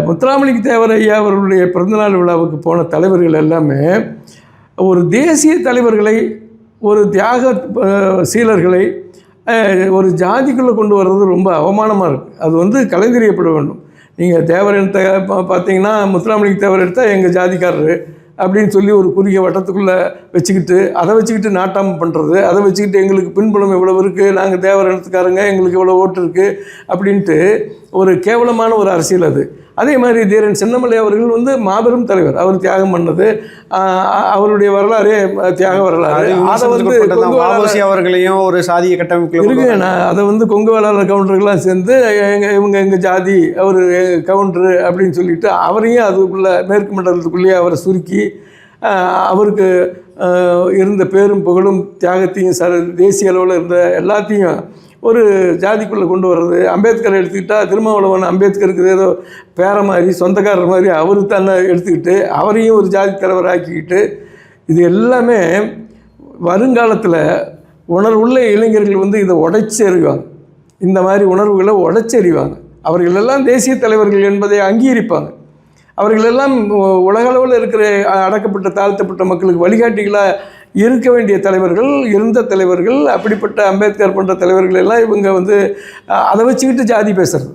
முத்துராமலிங்க தேவர் ஐயா அவர்களுடைய பிறந்தநாள் விழாவுக்கு போன தலைவர்கள் எல்லாமே ஒரு தேசிய தலைவர்களை, ஒரு தியாக சீலர்களை ஒரு ஜாதிக்குள்ளே கொண்டு வர்றது ரொம்ப அவமானமாக இருக்குது. அது வந்து கலைந்தெறியப்பட வேண்டும். நீங்கள் தேவர் எடுத்த பார்த்தீங்கன்னா முத்துராமலிங்க தேவர் எடுத்தால் எங்கள் ஜாதிக்காரரு அப்படின்னு சொல்லி ஒரு குறுகிய வட்டத்துக்குள்ளே வச்சுக்கிட்டு அதை வச்சுக்கிட்டு நாட்டாமல் பண்ணுறது, அதை வச்சுக்கிட்டு எங்களுக்கு பின்புலம் இவ்வளோ இருக்குது, நாங்கள் தேவர் இடத்துக்காரங்க, எங்களுக்கு இவ்வளோ ஓட்டு இருக்குது அப்படின்ட்டு ஒரு கேவலமான ஒரு அரசியல் அது. அதே மாதிரி தீரன் சின்னமலை அவர்கள் வந்து மாபெரும் தலைவர். அவர் தியாகம் பண்ணது அவருடைய வரலாறு தியாக வரலாறு. அதை வந்து அவர்களையும் ஒரு சாதிய கட்டமைப்பு இருக்கு. அதை வந்து கொங்கு வேளாளர் கவுண்டர்கள்லாம் சேர்ந்து எங்கள் ஜாதி அவர் கவுண்டரு அப்படின்னு சொல்லிட்டு அவரையும் அதுக்குள்ளே மேற்கு மண்டலத்துக்குள்ளேயே அவரை சுருக்கி அவருக்கு இருந்த பேரும் புகழும் தியாகத்தையும் தேசிய அளவில் இருந்த எல்லாத்தையும் ஒரு ஜாதிக்குள்ளே கொண்டு வர்றது. அம்பேத்கரை எடுத்துக்கிட்டால் திருமாவளவன் அம்பேத்கருக்கு ஏதோ பேர மாதிரி சொந்தக்காரர் மாதிரி அவர் தன்னை எடுத்துக்கிட்டு அவரையும் ஒரு ஜாதி தலைவர் ஆக்கிக்கிட்டு, இது எல்லாமே வருங்காலத்தில் உணர்வுள்ள இளைஞர்கள் வந்து இதை உடைச்சி எறிவாங்க. இந்த மாதிரி உணர்வுகளை உடைச்சி எறிவாங்க. அவர்களெல்லாம் தேசிய தலைவர்கள் என்பதை அங்கீகரிப்பாங்க. அவர்களெல்லாம் உலகளவில் இருக்கிற அடக்கப்பட்ட தாழ்த்தப்பட்ட மக்களுக்கு வழிகாட்டிகளாக இருக்க வேண்டிய தலைவர்கள், இருந்த தலைவர்கள். அப்படிப்பட்ட அம்பேத்கர் போன்ற தலைவர்கள் எல்லாம் இவங்க வந்து அதை வச்சுக்கிட்டு ஜாதி பேசுகிறது.